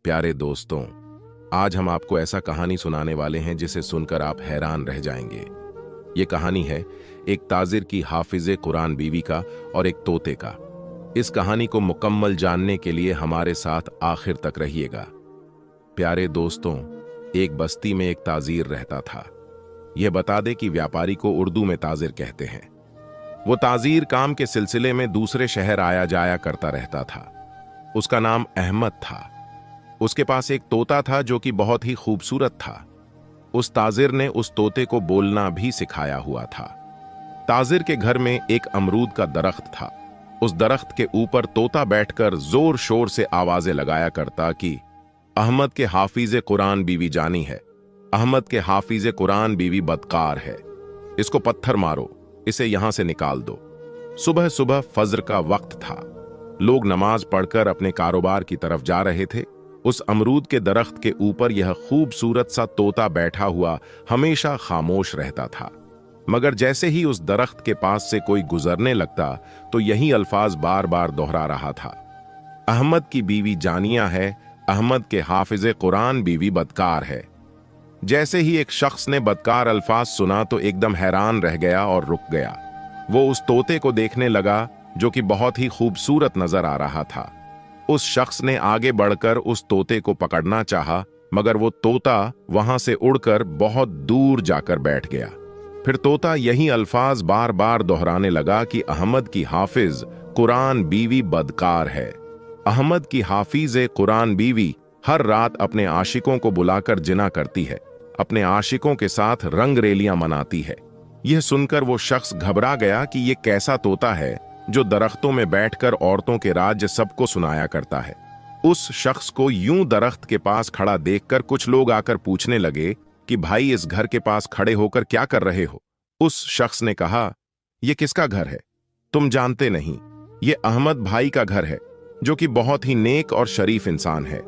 प्यारे दोस्तों, आज हम आपको ऐसा कहानी सुनाने वाले हैं जिसे सुनकर आप हैरान रह जाएंगे। ये कहानी है एक ताजिर की हाफिजे कुरान बीवी का और एक तोते का। इस कहानी को मुकम्मल जानने के लिए हमारे साथ आखिर तक रहिएगा। प्यारे दोस्तों, एक बस्ती में एक ताजिर रहता था। यह बता दे कि व्यापारी को उर्दू में ताजिर कहते हैं। वो ताजिर काम के सिलसिले में दूसरे शहर आया जाया करता रहता था। उसका नाम अहमद था। उसके पास एक तोता था जो कि बहुत ही खूबसूरत था। उस ताजिर ने उस तोते को बोलना भी सिखाया हुआ था। ताजिर के घर में एक अमरूद का दरख्त था। उस दरख्त के ऊपर तोता बैठकर जोर शोर से आवाजें लगाया करता कि अहमद के हाफिजे कुरान बीवी जानी है, अहमद के हाफिजे कुरान बीवी बदकार है, इसको पत्थर मारो, इसे यहां से निकाल दो। सुबह सुबह फज्र का वक्त था। लोग नमाज पढ़कर अपने कारोबार की तरफ जा रहे थे। उस अमरूद के दरख्त के ऊपर यह खूबसूरत सा तोता बैठा हुआ हमेशा खामोश रहता था। मगर जैसे ही उस दरख्त के पास से कोई गुजरने लगता तो यही अल्फाज बार बार दोहरा रहा था, अहमद की बीवी जानिया है, अहमद के हाफिजे कुरान बीवी बदकार है। जैसे ही एक शख्स ने बदकार अल्फाज सुना तो एकदम हैरान रह गया और रुक गया। वो उस तोते को देखने लगा जो कि बहुत ही खूबसूरत नजर आ रहा था। उस शख्स ने आगे बढ़कर उस तोते को पकड़ना चाहा, मगर वो तोता वहां से उड़कर बहुत दूर जाकर बैठ गया। फिर तोता यही अल्फाज बार बार दोहराने लगा कि अहमद की हाफिज कुरान बीवी बदकार है। अहमद की हाफिजे कुरान बीवी हर रात अपने आशिकों को बुलाकर जिना करती है, अपने आशिकों के साथ रंगरेलियां मनाती है। यह सुनकर वो शख्स घबरा गया कि ये कैसा तोता है जो दरख्तों में बैठकर औरतों के राज्य सबको सुनाया करता है। उस शख्स को यूं दरख्त के पास खड़ा देखकर कुछ लोग आकर पूछने लगे कि भाई, इस घर के पास खड़े होकर क्या कर रहे हो? उस शख्स ने कहा, यह किसका घर है? तुम जानते नहीं, ये अहमद भाई का घर है जो कि बहुत ही नेक और शरीफ इंसान है।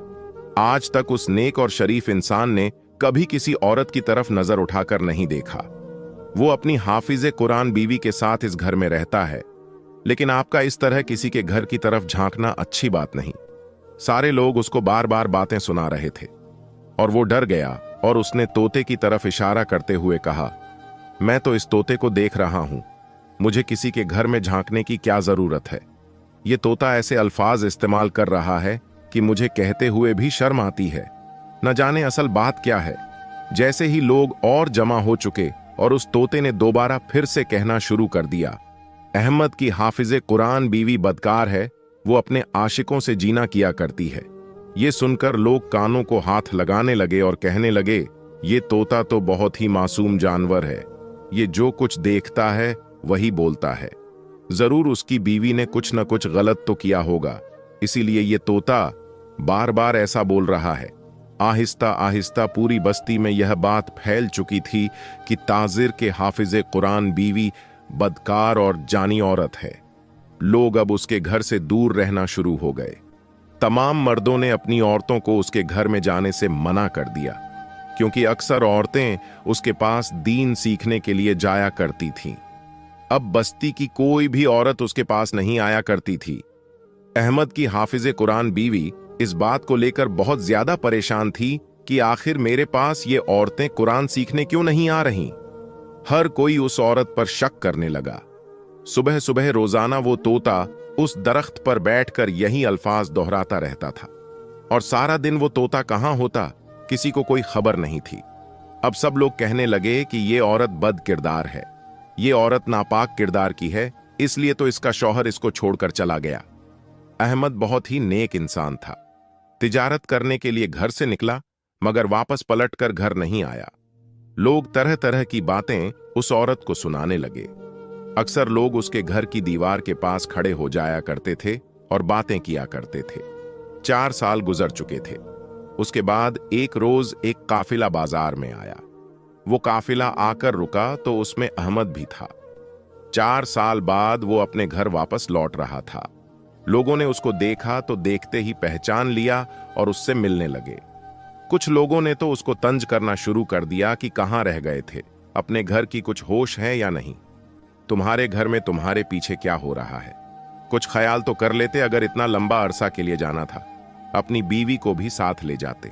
आज तक उस नेक और शरीफ इंसान ने कभी किसी औरत की तरफ नजर उठाकर नहीं देखा। वो अपनी हाफिजे कुरान बीवी के साथ इस घर में रहता है, लेकिन आपका इस तरह किसी के घर की तरफ झांकना अच्छी बात नहीं। सारे लोग उसको बार बार बातें सुना रहे थे और वो डर गया और उसने तोते की तरफ इशारा करते हुए कहा, मैं तो इस तोते को देख रहा हूं, मुझे किसी के घर में झांकने की क्या जरूरत है? ये तोता ऐसे अल्फाज इस्तेमाल कर रहा है कि मुझे कहते हुए भी शर्म आती है। न जाने असल बात क्या है। जैसे ही लोग और जमा हो चुके और उस तोते ने दोबारा फिर से कहना शुरू कर दिया, अहमद की हाफिजे कुरान बीवी बदकार है, वो अपने आशिकों से जीना किया करती है। ये सुनकर लोग कानों को हाथ लगाने लगे और कहने लगे, ये तोता तो बहुत ही मासूम जानवर है, ये जो कुछ देखता है वही बोलता है। जरूर उसकी बीवी ने कुछ न कुछ गलत तो किया होगा, इसीलिए ये तोता बार बार ऐसा बोल रहा है। आहिस्ता आहिस्ता पूरी बस्ती में यह बात फैल चुकी थी कि ताजिर के हाफिजे कुरान बीवी बदकार और जानी औरत है। लोग अब उसके घर से दूर रहना शुरू हो गए। तमाम मर्दों ने अपनी औरतों को उसके घर में जाने से मना कर दिया, क्योंकि अक्सर औरतें उसके पास दीन सीखने के लिए जाया करती थीं। अब बस्ती की कोई भी औरत उसके पास नहीं आया करती थी। अहमद की हाफिजे कुरान बीवी इस बात को लेकर बहुत ज्यादा परेशान थी कि आखिर मेरे पास ये औरतें कुरान सीखने क्यों नहीं आ रहीं। हर कोई उस औरत पर शक करने लगा। सुबह सुबह रोजाना वो तोता उस दरख्त पर बैठकर यही अल्फाज दोहराता रहता था और सारा दिन वो तोता कहां होता किसी को कोई खबर नहीं थी। अब सब लोग कहने लगे कि ये औरत बद किरदार है, ये औरत नापाक किरदार की है, इसलिए तो इसका शौहर इसको छोड़कर चला गया। अहमद बहुत ही नेक इंसान था। तिजारत करने के लिए घर से निकला, मगर वापस पलटकर घर नहीं आया। लोग तरह तरह की बातें उस औरत को सुनाने लगे। अक्सर लोग उसके घर की दीवार के पास खड़े हो जाया करते थे और बातें किया करते थे। 4 साल गुजर चुके थे। उसके बाद एक रोज एक काफिला बाजार में आया। वो काफिला आकर रुका तो उसमें अहमद भी था। 4 साल बाद वो अपने घर वापस लौट रहा था। लोगों ने उसको देखा तो देखते ही पहचान लिया और उससे मिलने लगे। कुछ लोगों ने तो उसको तंज करना शुरू कर दिया कि कहां रह गए थे, अपने घर की कुछ होश है या नहीं, तुम्हारे घर में तुम्हारे पीछे क्या हो रहा है, कुछ ख्याल तो कर लेते अगर इतना लंबा अरसा के लिए जाना था। अपनी बीवी को भी साथ ले जाते।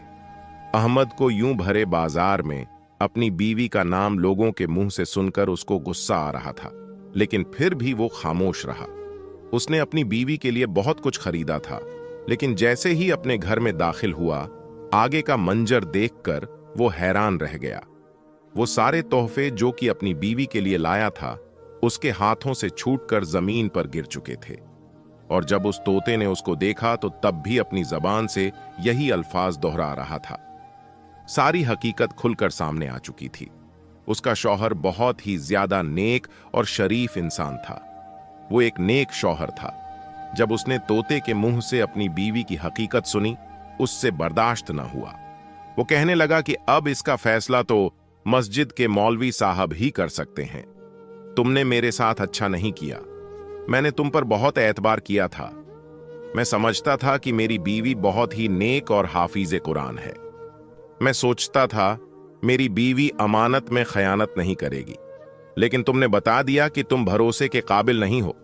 अहमद को यूं भरे बाजार में अपनी बीवी का नाम लोगों के मुंह से सुनकर उसको गुस्सा आ रहा था, लेकिन फिर भी वो खामोश रहा। उसने अपनी बीवी के लिए बहुत कुछ खरीदा था, लेकिन जैसे ही अपने घर में दाखिल हुआ, आगे का मंजर देखकर वो हैरान रह गया। वो सारे तोहफे जो कि अपनी बीवी के लिए लाया था, उसके हाथों से छूटकर जमीन पर गिर चुके थे। और जब उस तोते ने उसको देखा तो तब भी अपनी जबान से यही अल्फाज दोहरा रहा था। सारी हकीकत खुलकर सामने आ चुकी थी। उसका शौहर बहुत ही ज्यादा नेक और शरीफ इंसान था। वो एक नेक शौहर था। जब उसने तोते के मुंह से अपनी बीवी की हकीकत सुनी, उससे बर्दाश्त न हुआ। वो कहने लगा कि अब इसका फैसला तो मस्जिद के मौलवी साहब ही कर सकते हैं। तुमने मेरे साथ अच्छा नहीं किया। मैंने तुम पर बहुत एतबार किया था। मैं समझता था कि मेरी बीवी बहुत ही नेक और हाफिज कुरान है। मैं सोचता था मेरी बीवी अमानत में खयानत नहीं करेगी, लेकिन तुमने बता दिया कि तुम भरोसे के काबिल नहीं हो।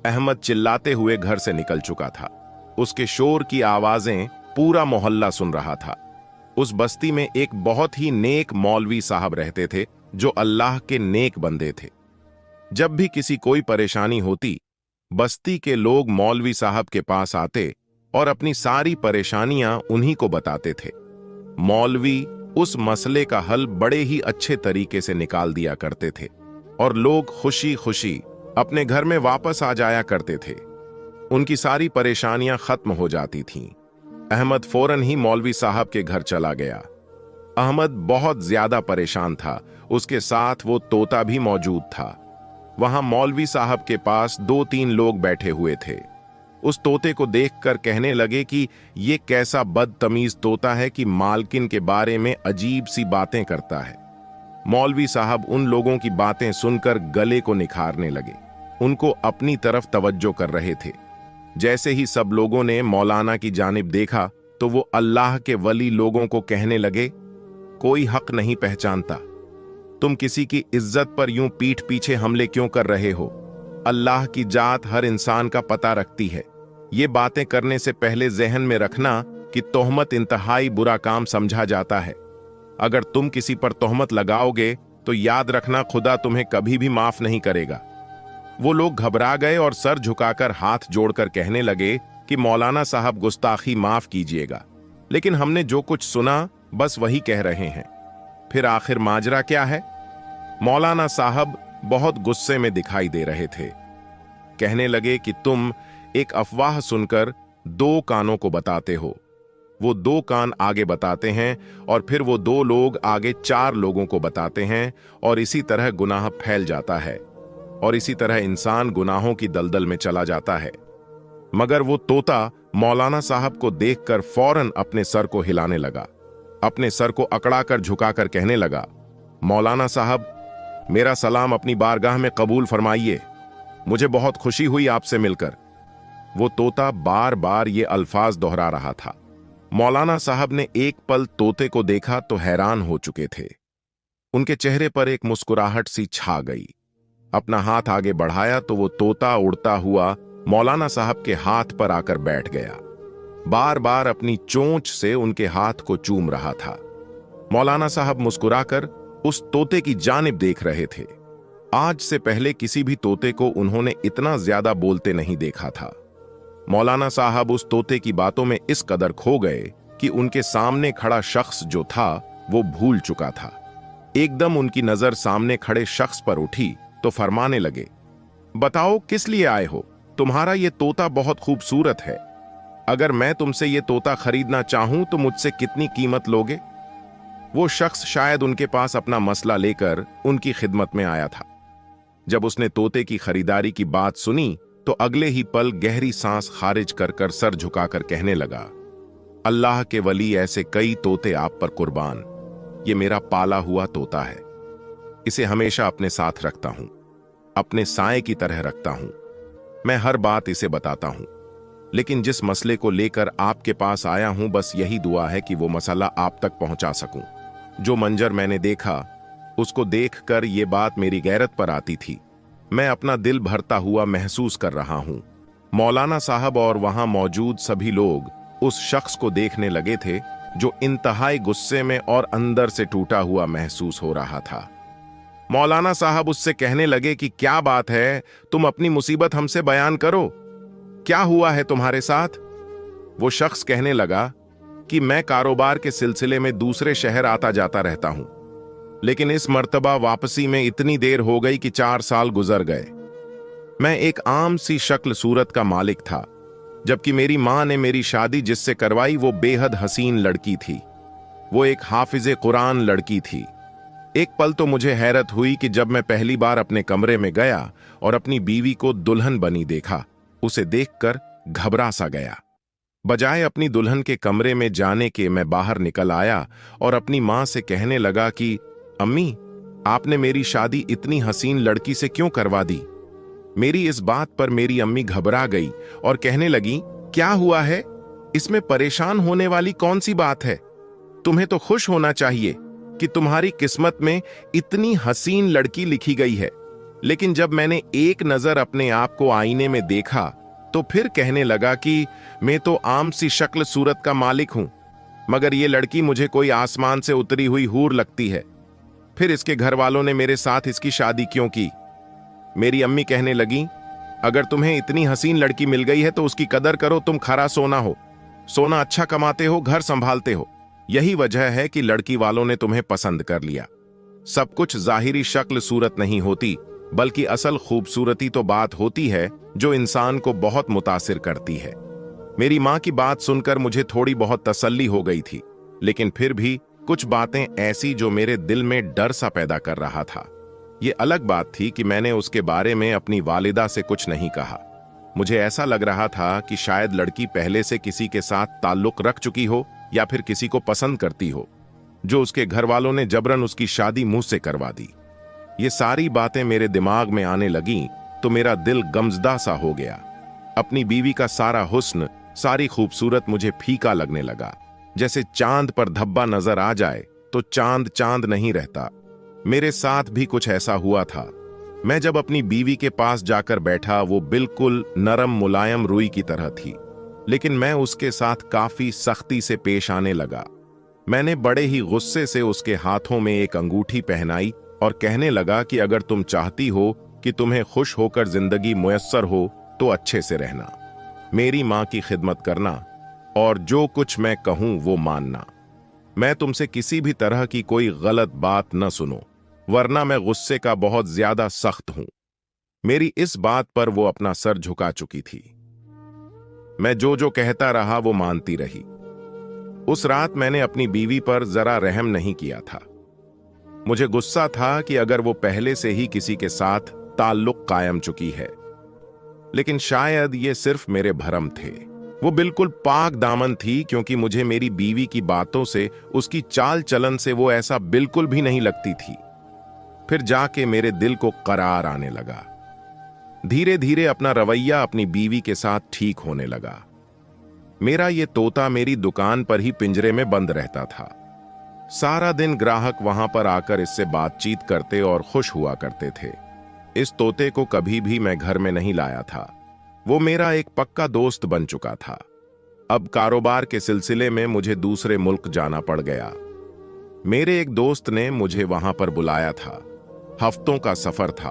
अहमद चिल्लाते हुए घर से निकल चुका था। उसके शोर की आवाजें पूरा मोहल्ला सुन रहा था। उस बस्ती में एक बहुत ही नेक मौलवी साहब रहते थे, जो अल्लाह के नेक बंदे थे। जब भी किसी कोई परेशानी होती, बस्ती के लोग मौलवी साहब के पास आते और अपनी सारी परेशानियां उन्हीं को बताते थे। मौलवी उस मसले का हल बड़े ही अच्छे तरीके से निकाल दिया करते थे और लोग खुशी खुशी अपने घर में वापस आ जाया करते थे। उनकी सारी परेशानियां खत्म हो जाती थीं। अहमद फौरन ही मौलवी साहब के घर चला गया। अहमद बहुत ज्यादा परेशान था। उसके साथ वो तोता भी मौजूद था। वहां मौलवी साहब के पास 2-3 लोग बैठे हुए थे। उस तोते को देखकर कहने लगे कि ये कैसा बदतमीज तोता है कि मालकिन के बारे में अजीब सी बातें करता है। मौलवी साहब उन लोगों की बातें सुनकर गले को निखारने लगे। उनको अपनी तरफ तवज्जो कर रहे थे। जैसे ही सब लोगों ने मौलाना की जानिब देखा तो वो अल्लाह के वली लोगों को कहने लगे, कोई हक नहीं पहचानता। तुम किसी की इज्जत पर यूं पीठ पीछे हमले क्यों कर रहे हो? अल्लाह की जात हर इंसान का पता रखती है। ये बातें करने से पहले जहन में रखना कि तोहमत इंतहाई बुरा काम समझा जाता है। अगर तुम किसी पर तोहमत लगाओगे तो याद रखना खुदा तुम्हें कभी भी माफ नहीं करेगा। वो लोग घबरा गए और सर झुकाकर हाथ जोड़कर कहने लगे कि मौलाना साहब गुस्ताखी माफ कीजिएगा, लेकिन हमने जो कुछ सुना बस वही कह रहे हैं। फिर आखिर माजरा क्या है? मौलाना साहब बहुत गुस्से में दिखाई दे रहे थे। कहने लगे कि तुम एक अफवाह सुनकर 2 कानों को बताते हो। वो 2 कान आगे बताते हैं और फिर वो 2 लोग आगे 4 लोगों को बताते हैं और इसी तरह गुनाह फैल जाता है और इसी तरह इंसान गुनाहों की दलदल में चला जाता है। मगर वो तोता मौलाना साहब को देखकर फौरन अपने सर को हिलाने लगा। अपने सर को अकड़ाकर झुकाकर कहने लगा, मौलाना साहब, मेरा सलाम अपनी बारगाह में कबूल फरमाइए। मुझे बहुत खुशी हुई आपसे मिलकर। वो तोता बार बार ये अल्फाज दोहरा रहा था। मौलाना साहब ने एक पल तोते को देखा तो हैरान हो चुके थे। उनके चेहरे पर एक मुस्कुराहट सी छा गई। अपना हाथ आगे बढ़ाया तो वो तोता उड़ता हुआ मौलाना साहब के हाथ पर आकर बैठ गया। बार बार अपनी चोंच से उनके हाथ को चूम रहा था। मौलाना साहब मुस्कुराकर उस तोते की जानिब देख रहे थे। आज से पहले किसी भी तोते को उन्होंने इतना ज्यादा बोलते नहीं देखा था। मौलाना साहब उस तोते की बातों में इस कदर खो गए कि उनके सामने खड़ा शख्स जो था वो भूल चुका था। एकदम उनकी नजर सामने खड़े शख्स पर उठी तो फरमाने लगे, बताओ किस लिए आए हो? तुम्हारा ये तोता बहुत खूबसूरत है। अगर मैं तुमसे ये तोता खरीदना चाहूं तो मुझसे कितनी कीमत लोगे? वो शख्स शायद उनके पास अपना मसला लेकर उनकी खिदमत में आया था। जब उसने तोते की खरीदारी की बात सुनी तो अगले ही पल गहरी सांस खारिज कर कर सर झुकाकर कहने लगा, अल्लाह के वली, ऐसे कई तोते आप पर कुर्बान। ये मेरा पाला हुआ तोता है। इसे हमेशा अपने साथ रखता हूं, अपने साए की तरह रखता हूं। मैं हर बात इसे बताता हूं, लेकिन जिस मसले को लेकर आपके पास आया हूं, बस यही दुआ है कि वो मसला आप तक पहुंचा सकूं। जो मंजर मैंने देखा उसको देखकर ये बात मेरी गैरत पर आती थी। मैं अपना दिल भरता हुआ महसूस कर रहा हूं। मौलाना साहब और वहां मौजूद सभी लोग उस शख्स को देखने लगे थे जो इंतहाई गुस्से में और अंदर से टूटा हुआ महसूस हो रहा था। मौलाना साहब उससे कहने लगे कि क्या बात है, तुम अपनी मुसीबत हमसे बयान करो, क्या हुआ है तुम्हारे साथ? वो शख्स कहने लगा कि मैं कारोबार के सिलसिले में दूसरे शहर आता जाता रहता हूं, लेकिन इस मर्तबा वापसी में इतनी देर हो गई कि 4 साल गुजर गए। मैं एक आम सी शक्ल सूरत का मालिक था, जबकि मेरी मां ने मेरी शादी जिससे करवाई वो बेहद हसीन लड़की थी। वो एक हाफिजे कुरान लड़की थी। एक पल तो मुझे हैरत हुई कि जब मैं पहली बार अपने कमरे में गया और अपनी बीवी को दुल्हन बनी देखा, उसे देखकर घबरा सा गया। बजाय अपनी दुल्हन के कमरे में जाने के मैं बाहर निकल आया और अपनी मां से कहने लगा कि अम्मी, आपने मेरी शादी इतनी हसीन लड़की से क्यों करवा दी? मेरी इस बात पर मेरी अम्मी घबरा गई और कहने लगी, क्या हुआ है? इसमें परेशान होने वाली कौन सी बात है? तुम्हें तो खुश होना चाहिए कि तुम्हारी किस्मत में इतनी हसीन लड़की लिखी गई है। लेकिन जब मैंने एक नजर अपने आप को आईने में देखा तो फिर कहने लगा कि मैं तो आम सी शक्ल सूरत का मालिक हूं, मगर ये लड़की मुझे कोई आसमान से उतरी हुई हूर लगती है। फिर इसके घर वालों ने मेरे साथ इसकी शादी क्यों की? मेरी अम्मी कहने लगी, अगर तुम्हें इतनी हसीन लड़की मिल गई है तो उसकी कदर करो। तुम खरा सोना हो, सोना अच्छा कमाते हो, घर संभालते हो, यही वजह है कि लड़की वालों ने तुम्हें पसंद कर लिया। सब कुछ जाहिरी शक्ल सूरत नहीं होती, बल्कि असल खूबसूरती तो बात होती है जो इंसान को बहुत मुतासिर करती है। मेरी मां की बात सुनकर मुझे थोड़ी बहुत तसल्ली हो गई थी, लेकिन फिर भी कुछ बातें ऐसी जो मेरे दिल में डर सा पैदा कर रहा था। ये अलग बात थी कि मैंने उसके बारे में अपनी वालिदा से कुछ नहीं कहा। मुझे ऐसा लग रहा था कि शायद लड़की पहले से किसी के साथ ताल्लुक रख चुकी हो या फिर किसी को पसंद करती हो, जो उसके घर वालों ने जबरन उसकी शादी मुंह से करवा दी। ये सारी बातें मेरे दिमाग में आने लगीं तो मेरा दिल गमजदा सा हो गया। अपनी बीवी का सारा हुस्न, सारी खूबसूरत मुझे फीका लगने लगा। जैसे चांद पर धब्बा नजर आ जाए तो चांद चांद नहीं रहता। मेरे साथ भी कुछ ऐसा हुआ था। मैं जब अपनी बीवी के पास जाकर बैठा, वो बिल्कुल नरम मुलायम रुई की तरह थी, लेकिन मैं उसके साथ काफी सख्ती से पेश आने लगा। मैंने बड़े ही गुस्से से उसके हाथों में एक अंगूठी पहनाई और कहने लगा कि अगर तुम चाहती हो कि तुम्हें खुश होकर जिंदगी मुयस्सर हो तो अच्छे से रहना, मेरी मां की खिदमत करना और जो कुछ मैं कहूं वो मानना। मैं तुमसे किसी भी तरह की कोई गलत बात न सुनो, वरना मैं गुस्से का बहुत ज्यादा सख्त हूं। मेरी इस बात पर वो अपना सर झुका चुकी थी। मैं जो जो कहता रहा वो मानती रही। उस रात मैंने अपनी बीवी पर जरा रहम नहीं किया था। मुझे गुस्सा था कि अगर वो पहले से ही किसी के साथ ताल्लुक कायम चुकी है, लेकिन शायद ये सिर्फ मेरे भरम थे। वो बिल्कुल पाक दामन थी, क्योंकि मुझे मेरी बीवी की बातों से, उसकी चाल चलन से वो ऐसा बिल्कुल भी नहीं लगती थी। फिर जाके मेरे दिल को करार आने लगा। धीरे धीरे अपना रवैया अपनी बीवी के साथ ठीक होने लगा। मेरा ये तोता मेरी दुकान पर ही पिंजरे में बंद रहता था। सारा दिन ग्राहक वहां पर आकर इससे बातचीत करते और खुश हुआ करते थे। इस तोते को कभी भी मैं घर में नहीं लाया था। वो मेरा एक पक्का दोस्त बन चुका था। अब कारोबार के सिलसिले में मुझे दूसरे मुल्क जाना पड़ गया। मेरे एक दोस्त ने मुझे वहां पर बुलाया था। हफ्तों का सफर था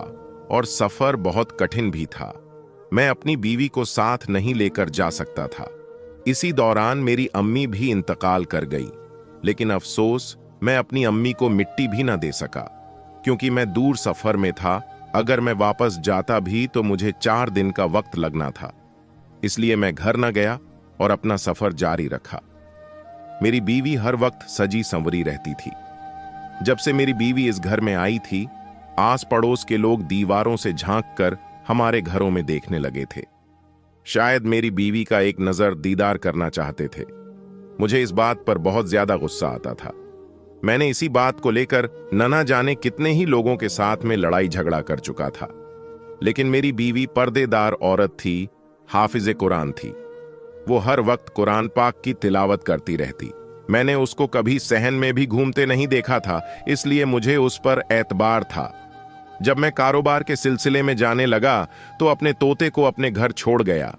और सफर बहुत कठिन भी था। मैं अपनी बीवी को साथ नहीं लेकर जा सकता था। इसी दौरान मेरी अम्मी भी इंतकाल कर गई, लेकिन अफसोस मैं अपनी अम्मी को मिट्टी भी ना दे सका, क्योंकि मैं दूर सफर में था। अगर मैं वापस जाता भी तो मुझे 4 दिन का वक्त लगना था। इसलिए मैं घर न गया और अपना सफर जारी रखा। मेरी बीवी हर वक्त सजी संवरी रहती थी। जब से मेरी बीवी इस घर में आई थी, आस पड़ोस के लोग दीवारों से झांक कर हमारे घरों में देखने लगे थे। शायद मेरी बीवी का एक नजर दीदार करना चाहते थे। मुझे इस बात पर बहुत ज्यादा गुस्सा आता था। मैंने इसी बात को लेकर न जाने कितने ही लोगों के साथ में लड़ाई झगड़ा कर चुका था, लेकिन मेरी बीवी पर्देदार औरत थी, हाफिज कुरान थी। वो हर वक्त कुरान पाक की तिलावत करती रहती। मैंने उसको कभी सहन में भी घूमते नहीं देखा था, इसलिए मुझे उस पर एतबार था। जब मैं कारोबार के सिलसिले में जाने लगा तो अपने तोते को अपने घर छोड़ गया।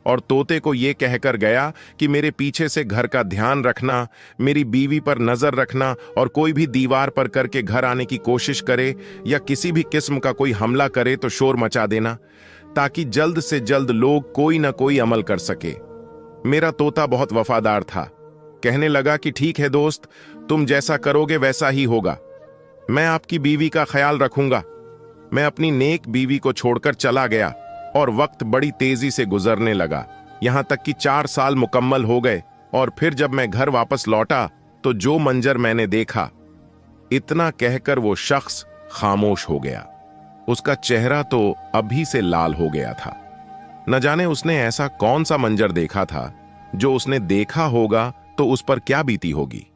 और तोते को ये कहकर गया कि मेरे पीछे से घर का ध्यान रखना, मेरी बीवी पर नजर रखना, और कोई भी दीवार पर करके घर आने की कोशिश करे या किसी भी किस्म का कोई हमला करे तो शोर मचा देना, ताकि जल्द से जल्द लोग कोई ना कोई अमल कर सके। मेरा तोता बहुत वफादार था। कहने लगा कि ठीक है दोस्त, तुम जैसा करोगे वैसा ही होगा, मैं आपकी बीवी का ख्याल रखूंगा। मैं अपनी नेक बीवी को छोड़कर चला गया और वक्त बड़ी तेजी से गुजरने लगा, यहां तक कि 4 साल मुकम्मल हो गए। और फिर जब मैं घर वापस लौटा तो जो मंजर मैंने देखा, इतना कहकर वो शख्स खामोश हो गया। उसका चेहरा तो अभी से लाल हो गया था। न जाने उसने ऐसा कौन सा मंजर देखा था जो उसने देखा होगा तो उस पर क्या बीती होगी।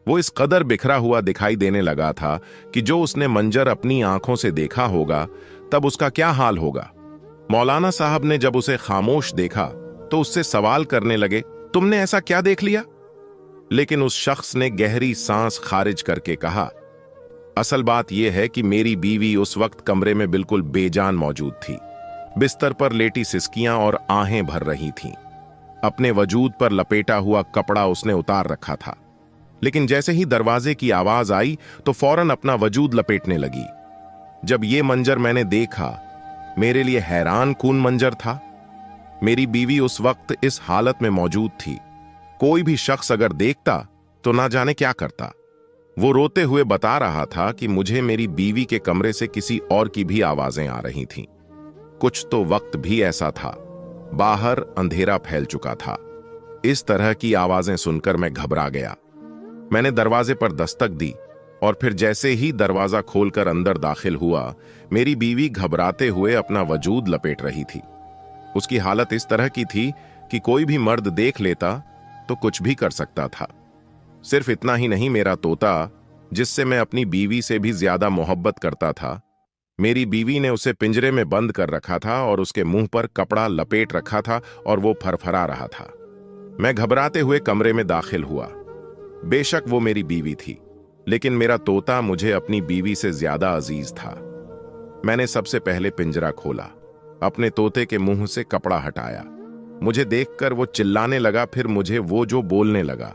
वो इस कदर बिखरा हुआ दिखाई देने लगा था कि जो उसने मंजर अपनी आंखों से देखा होगा तब उसका क्या हाल होगा। मौलाना साहब ने जब उसे खामोश देखा तो उससे सवाल करने लगे, तुमने ऐसा क्या देख लिया? लेकिन उस शख्स ने गहरी सांस खारिज करके कहा, असल बात यह है कि मेरी बीवी उस वक्त कमरे में बिल्कुल बेजान मौजूद थी। बिस्तर पर लेटी सिसकियां और आहें भर रही थीं। अपने वजूद पर लपेटा हुआ कपड़ा उसने उतार रखा था, लेकिन जैसे ही दरवाजे की आवाज आई तो फौरन अपना वजूद लपेटने लगी। जब ये मंजर मैंने देखा, मेरे लिए हैरान कून मंजर था। मेरी बीवी उस वक्त इस हालत में मौजूद थी। कोई भी शख्स अगर देखता तो ना जाने क्या करता। वो रोते हुए बता रहा था कि मुझे मेरी बीवी के कमरे से किसी और की भी आवाजें आ रही थीं। कुछ तो वक्त भी ऐसा था, बाहर अंधेरा फैल चुका था। इस तरह की आवाजें सुनकर मैं घबरा गया। मैंने दरवाजे पर दस्तक दी और फिर जैसे ही दरवाजा खोलकर अंदर दाखिल हुआ, मेरी बीवी घबराते हुए अपना वजूद लपेट रही थी। उसकी हालत इस तरह की थी कि कोई भी मर्द देख लेता तो कुछ भी कर सकता था। सिर्फ इतना ही नहीं, मेरा तोता, जिससे मैं अपनी बीवी से भी ज्यादा मोहब्बत करता था, मेरी बीवी ने उसे पिंजरे में बंद कर रखा था और उसके मुंह पर कपड़ा लपेट रखा था और वो फरफरा रहा था। मैं घबराते हुए कमरे में दाखिल हुआ। बेशक वो मेरी बीवी थी, लेकिन मेरा तोता मुझे अपनी बीवी से ज्यादा अजीज था। मैंने सबसे पहले पिंजरा खोला, अपने तोते के मुंह से कपड़ा हटाया। मुझे देखकर वो चिल्लाने लगा, फिर मुझे वो जो बोलने लगा।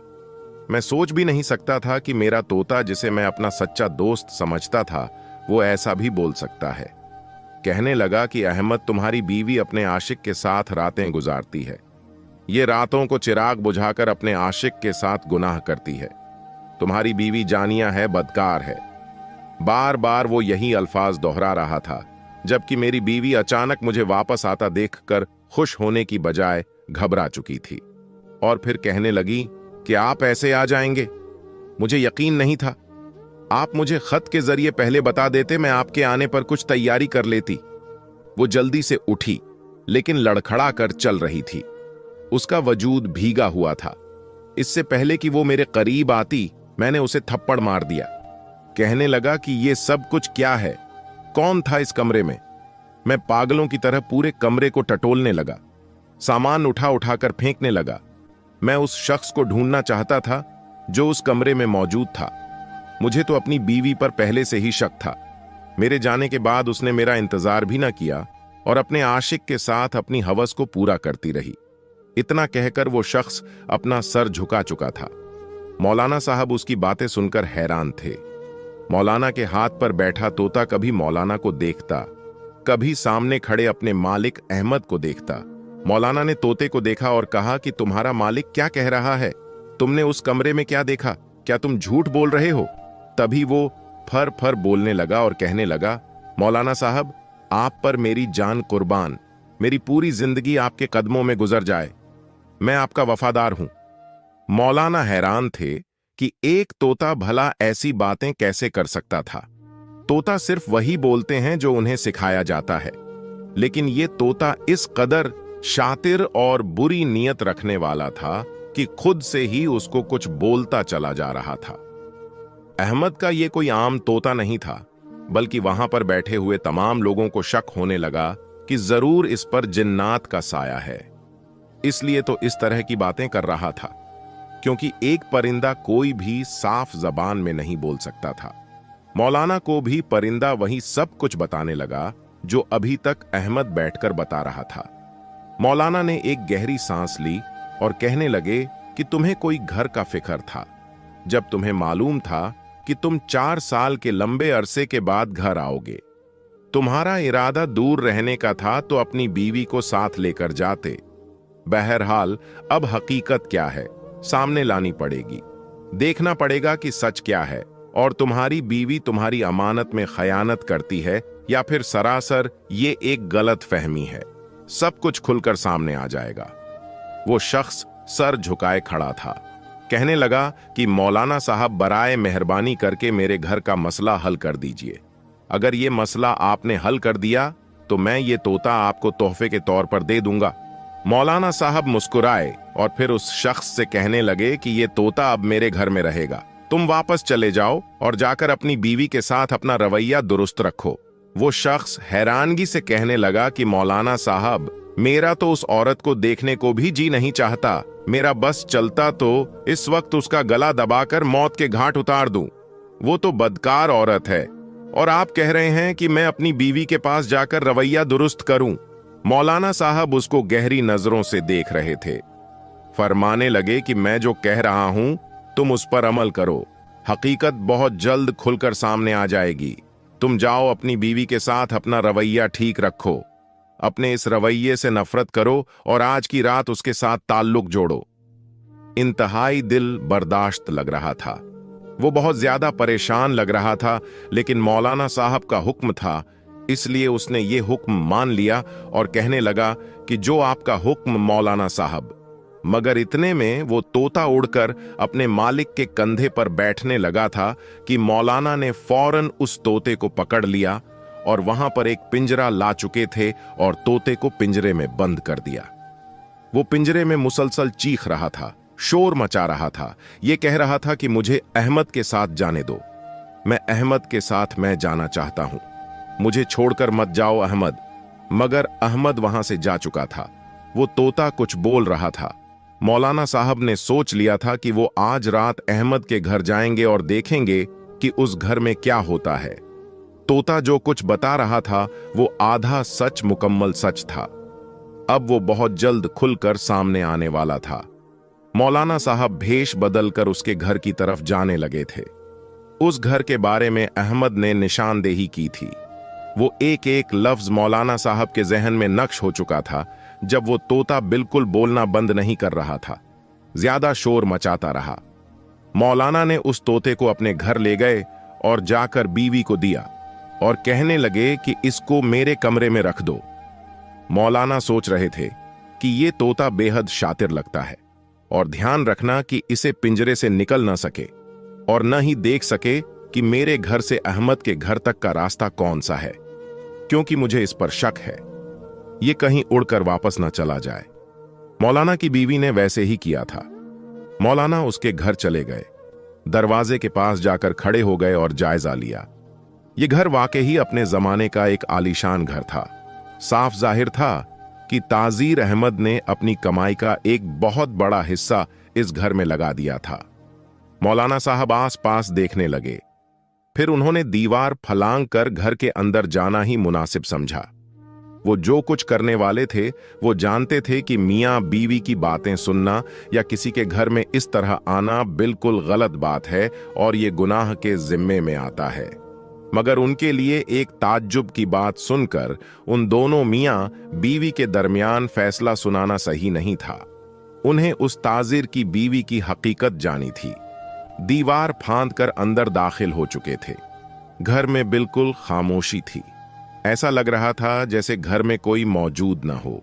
मैं सोच भी नहीं सकता था कि मेरा तोता, जिसे मैं अपना सच्चा दोस्त समझता था, वो ऐसा भी बोल सकता है। कहने लगा कि अहमद, तुम्हारी बीवी अपने आशिक के साथ रातें गुजारती है। ये रातों को चिराग बुझाकर अपने आशिक के साथ गुनाह करती है। तुम्हारी बीवी जानिया है, बदकार है। बार बार वो यही अल्फाज दोहरा रहा था, जबकि मेरी बीवी अचानक मुझे वापस आता देखकर खुश होने की बजाय घबरा चुकी थी। और फिर कहने लगी कि आप ऐसे आ जाएंगे, मुझे यकीन नहीं था। आप मुझे खत के जरिए पहले बता देते, मैं आपके आने पर कुछ तैयारी कर लेती। वो जल्दी से उठी, लेकिन लड़खड़ा कर चल रही थी। उसका वजूद भीगा हुआ था। इससे पहले कि वो मेरे करीब आती, मैंने उसे थप्पड़ मार दिया। कहने लगा कि ये सब कुछ क्या है, कौन था इस कमरे में? मैं पागलों की तरह पूरे कमरे को टटोलने लगा, सामान उठा उठाकर फेंकने लगा। मैं उस शख्स को ढूंढना चाहता था जो उस कमरे में मौजूद था। मुझे तो अपनी बीवी पर पहले से ही शक था। मेरे जाने के बाद उसने मेरा इंतजार भी ना किया और अपने आशिक के साथ अपनी हवस को पूरा करती रही। इतना कहकर वो शख्स अपना सर झुका चुका था। मौलाना साहब उसकी बातें सुनकर हैरान थे। मौलाना के हाथ पर बैठा तोता कभी मौलाना को देखता, कभी सामने खड़े अपने मालिक अहमद को देखता। मौलाना ने तोते को देखा और कहा कि तुम्हारा मालिक क्या कह रहा है? तुमने उस कमरे में क्या देखा? क्या तुम झूठ बोल रहे हो? तभी वो फर फर बोलने लगा और कहने लगा, मौलाना साहब, आप पर मेरी जान कुर्बान, मेरी पूरी जिंदगी आपके कदमों में गुजर जाए, मैं आपका वफादार हूं। मौलाना हैरान थे कि एक तोता भला ऐसी बातें कैसे कर सकता था। तोता सिर्फ वही बोलते हैं जो उन्हें सिखाया जाता है, लेकिन ये तोता इस कदर शातिर और बुरी नीयत रखने वाला था कि खुद से ही उसको कुछ बोलता चला जा रहा था। अहमद का ये कोई आम तोता नहीं था, बल्कि वहां पर बैठे हुए तमाम लोगों को शक होने लगा कि जरूर इस पर जिन्नात का साया है। इसलिए तो इस तरह की बातें कर रहा था, क्योंकि एक परिंदा कोई भी साफ जबान में नहीं बोल सकता था। मौलाना को भी परिंदा वही सब कुछ बताने लगा जो अभी तक अहमद बैठकर बता रहा था। मौलाना ने एक गहरी सांस ली और कहने लगे कि तुम्हें कोई घर का फिक्र था, जब तुम्हें मालूम था कि तुम 4 साल के लंबे अरसे के बाद घर आओगे। तुम्हारा इरादा दूर रहने का था तो अपनी बीवी को साथ लेकर जाते। बहरहाल अब हकीकत क्या है सामने लानी पड़ेगी, देखना पड़ेगा कि सच क्या है और तुम्हारी बीवी तुम्हारी अमानत में खयानत करती है या फिर सरासर ये एक गलत फहमी है। सब कुछ खुलकर सामने आ जाएगा। वो शख्स सर झुकाए खड़ा था। कहने लगा कि मौलाना साहब बराए मेहरबानी करके मेरे घर का मसला हल कर दीजिए। अगर ये मसला आपने हल कर दिया तो मैं ये तोता आपको तोहफे के तौर पर दे दूंगा। मौलाना साहब मुस्कुराए और फिर उस शख्स से कहने लगे कि ये तोता अब मेरे घर में रहेगा। तुम वापस चले जाओ और जाकर अपनी बीवी के साथ अपना रवैया दुरुस्त रखो। वो शख्स हैरानगी से कहने लगा कि मौलाना साहब, मेरा तो उस औरत को देखने को भी जी नहीं चाहता। मेरा बस चलता तो इस वक्त उसका गला दबाकर मौत के घाट उतार दूं। वो तो बदकार औरत है और आप कह रहे हैं कि मैं अपनी बीवी के पास जाकर रवैया दुरुस्त करूं। मौलाना साहब उसको गहरी नजरों से देख रहे थे। फरमाने लगे कि मैं जो कह रहा हूं तुम उस पर अमल करो। हकीकत बहुत जल्द खुलकर सामने आ जाएगी। तुम जाओ अपनी बीवी के साथ अपना रवैया ठीक रखो। अपने इस रवैये से नफरत करो और आज की रात उसके साथ ताल्लुक जोड़ो। इंतहाई दिल बर्दाश्त लग रहा था। वो बहुत ज्यादा परेशान लग रहा था, लेकिन मौलाना साहब का हुक्म था, इसलिए उसने ये हुक्म मान लिया और कहने लगा कि जो आपका हुक्म मौलाना साहब। मगर इतने में वो तोता उड़कर अपने मालिक के कंधे पर बैठने लगा था कि मौलाना ने फौरन उस तोते को पकड़ लिया और वहां पर एक पिंजरा ला चुके थे और तोते को पिंजरे में बंद कर दिया। वो पिंजरे में मुसलसल चीख रहा था, शोर मचा रहा था। ये कह रहा था कि मुझे अहमद के साथ जाने दो, मैं अहमद के साथ मैं जाना चाहता हूं, मुझे छोड़कर मत जाओ अहमद। मगर अहमद वहां से जा चुका था। वो तोता कुछ बोल रहा था। मौलाना साहब ने सोच लिया था कि वो आज रात अहमद के घर जाएंगे और देखेंगे कि उस घर में क्या होता है। तोता जो कुछ बता रहा था वो आधा सच मुकम्मल सच था। अब वो बहुत जल्द खुलकर सामने आने वाला था। मौलाना साहब भेष बदलकर उसके घर की तरफ जाने लगे थे। उस घर के बारे में अहमद ने निशानदेही की थी। वो एक एक लफ्ज मौलाना साहब के जहन में नक्श हो चुका था। जब वो तोता बिल्कुल बोलना बंद नहीं कर रहा था, ज्यादा शोर मचाता रहा। मौलाना ने उस तोते को अपने घर ले गए और जाकर बीवी को दिया और कहने लगे कि इसको मेरे कमरे में रख दो। मौलाना सोच रहे थे कि ये तोता बेहद शातिर लगता है और ध्यान रखना कि इसे पिंजरे से निकल ना सके और न ही देख सके कि मेरे घर से अहमद के घर तक का रास्ता कौन सा है, क्योंकि मुझे इस पर शक है ये कहीं उड़कर वापस न चला जाए। मौलाना की बीवी ने वैसे ही किया था। मौलाना उसके घर चले गए, दरवाजे के पास जाकर खड़े हो गए और जायजा लिया। ये घर वाकई अपने जमाने का एक आलीशान घर था। साफ जाहिर था कि ताजीर अहमद ने अपनी कमाई का एक बहुत बड़ा हिस्सा इस घर में लगा दिया था। मौलाना साहब आस पास देखने लगे, फिर उन्होंने दीवार फलांग कर घर के अंदर जाना ही मुनासिब समझा। वो जो कुछ करने वाले थे वो जानते थे कि मियां बीवी की बातें सुनना या किसी के घर में इस तरह आना बिल्कुल गलत बात है और ये गुनाह के जिम्मे में आता है। मगर उनके लिए एक ताज्जुब की बात सुनकर उन दोनों मियां बीवी के दरमियान फैसला सुनाना सही नहीं था। उन्हें उस ताजिर की बीवी की हकीकत जानी थी। दीवार फांद कर अंदर दाखिल हो चुके थे। घर में बिल्कुल खामोशी थी। ऐसा लग रहा था जैसे घर में कोई मौजूद न हो।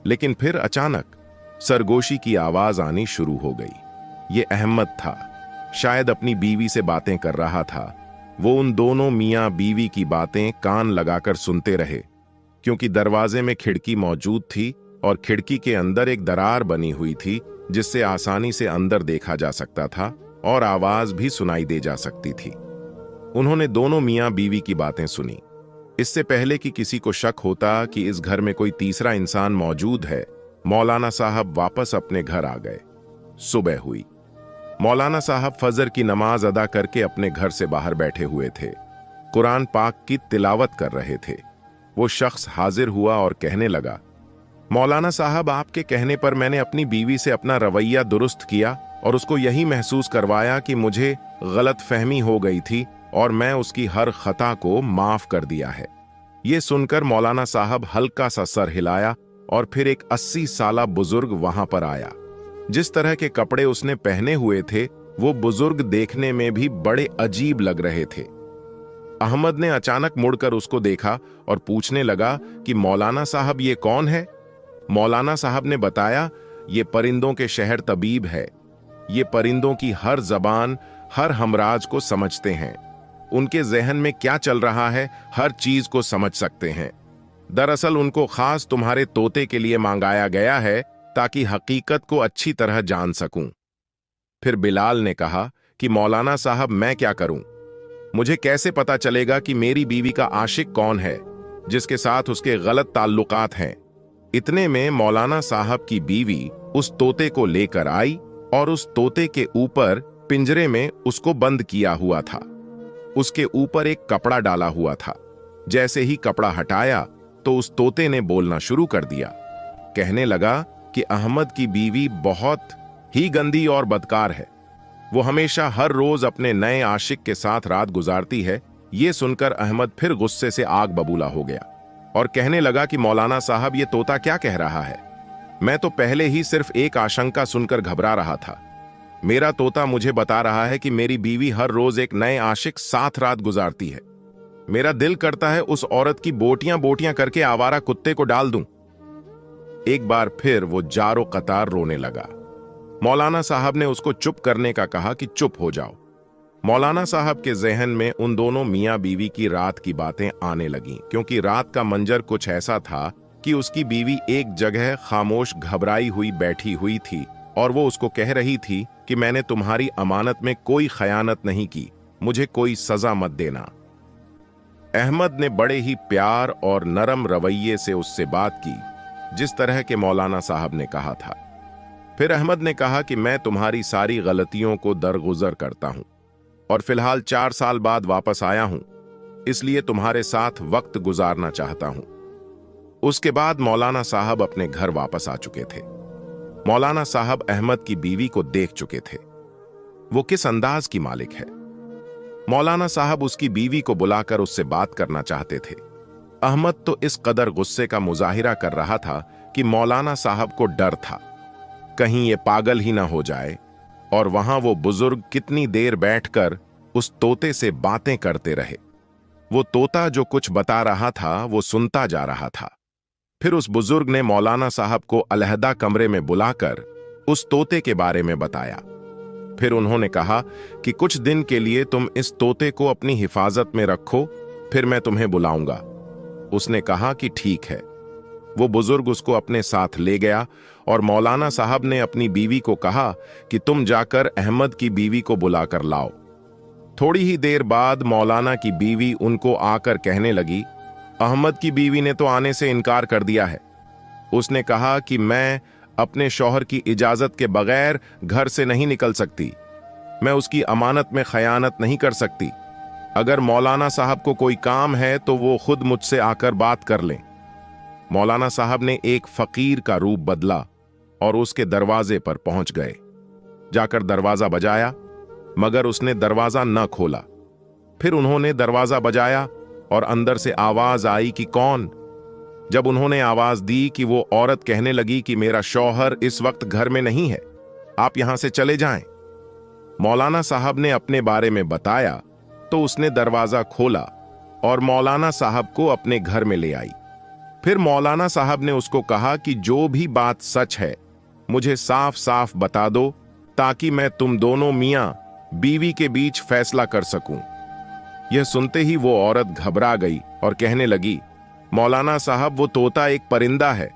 लेकिन फिर अचानक सरगोशी की आवाज आनी शुरू हो गई। ये अहमद था, शायद अपनी बीवी से बातें कर रहा था। वो उन दोनों मियां बीवी की बातें कान लगाकर सुनते रहे, क्योंकि दरवाजे में खिड़की मौजूद थी और खिड़की के अंदर एक दरार बनी हुई थी जिससे आसानी से अंदर देखा जा सकता था और आवाज भी सुनाई दे जा सकती थी। उन्होंने दोनों मियां बीवी की बातें सुनी। इससे पहले कि किसी को शक होता कि इस घर में कोई तीसरा इंसान मौजूद है, मौलाना साहब वापस अपने घर आ गए। सुबह हुई। मौलाना साहब फजर की नमाज अदा करके अपने घर से बाहर बैठे हुए थे, कुरान पाक की तिलावत कर रहे थे। वो शख्स हाजिर हुआ और कहने लगा, मौलाना साहब, आपके कहने पर मैंने अपनी बीवी से अपना रवैया दुरुस्त किया और उसको यही महसूस करवाया कि मुझे गलत फहमी हो गई थी और मैं उसकी हर खता को माफ कर दिया है। ये सुनकर मौलाना साहब हल्का सा सर हिलाया और फिर एक 80 साला बुजुर्ग वहां पर आया। जिस तरह के कपड़े उसने पहने हुए थे वो बुजुर्ग देखने में भी बड़े अजीब लग रहे थे। अहमद ने अचानक मुड़कर उसको देखा और पूछने लगा कि मौलाना साहब, ये कौन है? मौलाना साहब ने बताया, ये परिंदों के शहर तबीब है। ये परिंदों की हर जबान, हर हमराज को समझते हैं। उनके जहन में क्या चल रहा है हर चीज को समझ सकते हैं। दरअसल उनको खास तुम्हारे तोते के लिए मंगाया गया है ताकि हकीकत को अच्छी तरह जान सकूं। फिर बिलाल ने कहा कि मौलाना साहब, मैं क्या करूं? मुझे कैसे पता चलेगा कि मेरी बीवी का आशिक कौन है जिसके साथ उसके गलत ताल्लुकात हैं? इतने में मौलाना साहब की बीवी उस तोते को लेकर आई और उस तोते के ऊपर पिंजरे में उसको बंद किया हुआ था। उसके ऊपर एक कपड़ा डाला हुआ था। जैसे ही कपड़ा हटाया तो उस तोते ने बोलना शुरू कर दिया। कहने लगा कि अहमद की बीवी बहुत ही गंदी और बदकार है। वो हमेशा हर रोज अपने नए आशिक के साथ रात गुजारती है। ये सुनकर अहमद फिर गुस्से से आग बबूला हो गया और कहने लगा कि मौलाना साहब, ये तोता क्या कह रहा है? मैं तो पहले ही सिर्फ एक आशंका सुनकर घबरा रहा था। मेरा तोता मुझे बता रहा है कि मेरी बीवी हर रोज एक नए आशिक साथ रात गुजारती है। मेरा दिल करता है उस औरत की बोटियां बोटियां करके आवारा कुत्ते को डाल दूं। एक बार फिर वो जारो कतार रोने लगा। मौलाना साहब ने उसको चुप करने का कहा कि चुप हो जाओ। मौलाना साहब के जहन में उन दोनों मियां बीवी की रात की बातें आने लगीं, क्योंकि रात का मंजर कुछ ऐसा था कि उसकी बीवी एक जगह खामोश घबराई हुई बैठी हुई थी और वो उसको कह रही थी कि मैंने तुम्हारी अमानत में कोई खयानत नहीं की, मुझे कोई सजा मत देना। अहमद ने बड़े ही प्यार और नरम रवैये से उससे बात की, जिस तरह के मौलाना साहब ने कहा था। फिर अहमद ने कहा कि मैं तुम्हारी सारी गलतियों को दरगुजर करता हूं और फिलहाल 4 साल बाद वापस आया हूं, इसलिए तुम्हारे साथ वक्त गुजारना चाहता हूं। उसके बाद मौलाना साहब अपने घर वापस आ चुके थे। मौलाना साहब अहमद की बीवी को देख चुके थे। वो किस अंदाज की मालिक है। मौलाना साहब उसकी बीवी को बुलाकर उससे बात करना चाहते थे। अहमद तो इस कदर गुस्से का मुजाहिरा कर रहा था कि मौलाना साहब को डर था कहीं ये पागल ही ना हो जाए। और वहां वो बुजुर्ग कितनी देर बैठकर उस तोते से बातें करते रहे। वो तोता जो कुछ बता रहा था वो सुनता जा रहा था। फिर उस बुजुर्ग ने मौलाना साहब को अलहदा कमरे में बुलाकर उस तोते के बारे में बताया। फिर उन्होंने कहा कि कुछ दिन के लिए तुम इस तोते को अपनी हिफाजत में रखो, फिर मैं तुम्हें बुलाऊंगा। उसने कहा कि ठीक है। वो बुजुर्ग उसको अपने साथ ले गया और मौलाना साहब ने अपनी बीवी को कहा कि तुम जाकर अहमद की बीवी को बुलाकर लाओ। थोड़ी ही देर बाद मौलाना की बीवी उनको आकर कहने लगी, अहमद की बीवी ने तो आने से इनकार कर दिया है। उसने कहा कि मैं अपने शौहर की इजाजत के बगैर घर से नहीं निकल सकती। मैं उसकी अमानत में खयानत नहीं कर सकती। अगर मौलाना साहब को कोई काम है तो वो खुद मुझसे आकर बात कर लें। मौलाना साहब ने एक फकीर का रूप बदला और उसके दरवाजे पर पहुंच गए। जाकर दरवाजा बजाया, मगर उसने दरवाजा न खोला। फिर उन्होंने दरवाजा बजाया और अंदर से आवाज आई कि कौन। जब उन्होंने आवाज दी कि वो औरत कहने लगी कि मेरा शौहर इस वक्त घर में नहीं है, आप यहां से चले जाएं। मौलाना साहब ने अपने बारे में बताया तो उसने दरवाजा खोला और मौलाना साहब को अपने घर में ले आई। फिर मौलाना साहब ने उसको कहा कि जो भी बात सच है मुझे साफ साफ बता दो, ताकि मैं तुम दोनों मियां बीवी के बीच फैसला कर सकूं। यह सुनते ही वो औरत घबरा गई और कहने लगी, मौलाना साहब, वो तोता एक परिंदा है,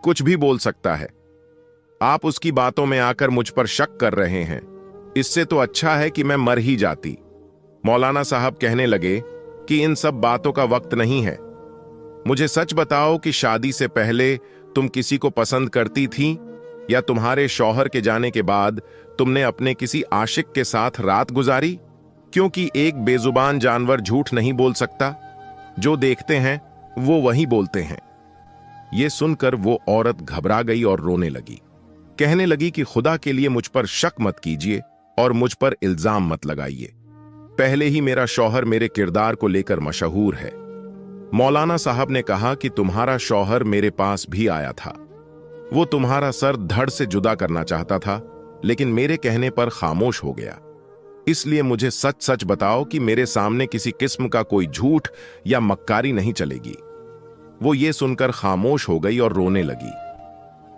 कुछ भी बोल सकता है। आप उसकी बातों में आकर मुझ पर शक कर रहे हैं। इससे तो अच्छा है कि मैं मर ही जाती। मौलाना साहब कहने लगे कि इन सब बातों का वक्त नहीं है। मुझे सच बताओ कि शादी से पहले तुम किसी को पसंद करती थी या तुम्हारे शौहर के जाने के बाद तुमने अपने किसी आशिक के साथ रात गुजारी? क्योंकि एक बेजुबान जानवर झूठ नहीं बोल सकता। जो देखते हैं वो वही बोलते हैं। ये सुनकर वो औरत घबरा गई और रोने लगी। कहने लगी कि खुदा के लिए मुझ पर शक मत कीजिए और मुझ पर इल्जाम मत लगाइए। पहले ही मेरा शौहर मेरे किरदार को लेकर मशहूर है। मौलाना साहब ने कहा कि तुम्हारा शौहर मेरे पास भी आया था। वो तुम्हारा सर धड़ से जुदा करना चाहता था, लेकिन मेरे कहने पर खामोश हो गया। इसलिए मुझे सच सच बताओ कि मेरे सामने किसी किस्म का कोई झूठ या मक्कारी नहीं चलेगी। वो ये सुनकर खामोश हो गई और रोने लगी।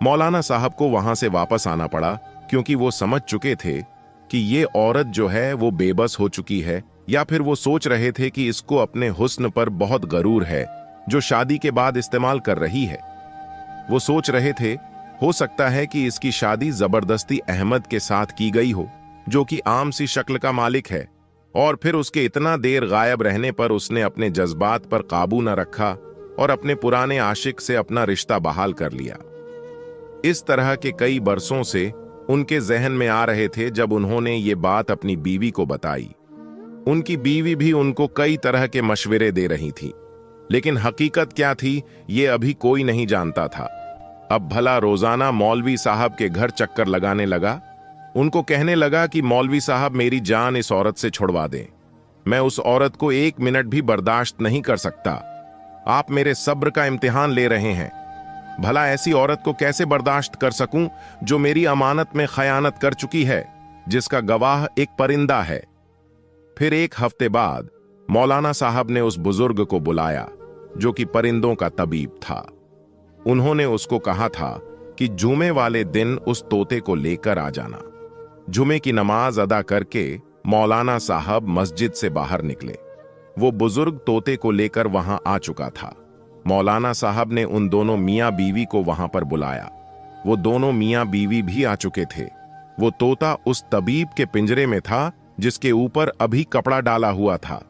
मौलाना साहब को वहां से वापस आना पड़ा, क्योंकि वो समझ चुके थे कि ये औरत जो है वो बेबस हो चुकी है, या फिर वो सोच रहे थे कि इसको अपने हुस्न पर बहुत गरूर है जो शादी के बाद इस्तेमाल कर रही है। वो सोच रहे थे हो सकता है कि इसकी शादी जबरदस्ती अहमद के साथ की गई हो, जो कि आम सी शक्ल का मालिक है, और फिर उसके इतना देर गायब रहने पर उसने अपने जज्बात पर काबू न रखा और अपने पुराने आशिक से अपना रिश्ता बहाल कर लिया। इस तरह के कई बरसों से उनके जहन में आ रहे थे। जब उन्होंने ये बात अपनी बीवी को बताई, उनकी बीवी भी उनको कई तरह के मशवरे दे रही थी, लेकिन हकीकत क्या थी ये अभी कोई नहीं जानता था। अब भला रोजाना मौलवी साहब के घर चक्कर लगाने लगा। उनको कहने लगा कि मौलवी साहब मेरी जान इस औरत से छुड़वा दें, मैं उस औरत को 1 मिनट भी बर्दाश्त नहीं कर सकता। आप मेरे सब्र का इम्तिहान ले रहे हैं। भला ऐसी औरत को कैसे बर्दाश्त कर सकूं जो मेरी अमानत में खयानत कर चुकी है, जिसका गवाह एक परिंदा है। फिर 1 हफ्ते बाद मौलाना साहब ने उस बुजुर्ग को बुलाया जो कि परिंदों का तबीब था। उन्होंने उसको कहा था कि जुमे वाले दिन उस तोते को लेकर आ जाना। जुमे की नमाज अदा करके मौलाना साहब मस्जिद से बाहर निकले। वो बुजुर्ग तोते को लेकर वहां आ चुका था। मौलाना साहब ने उन दोनों मियां बीवी को वहां पर बुलाया। वो दोनों मियां बीवी भी आ चुके थे। वो तोता उस तबीब के पिंजरे में था जिसके ऊपर अभी कपड़ा डाला हुआ था।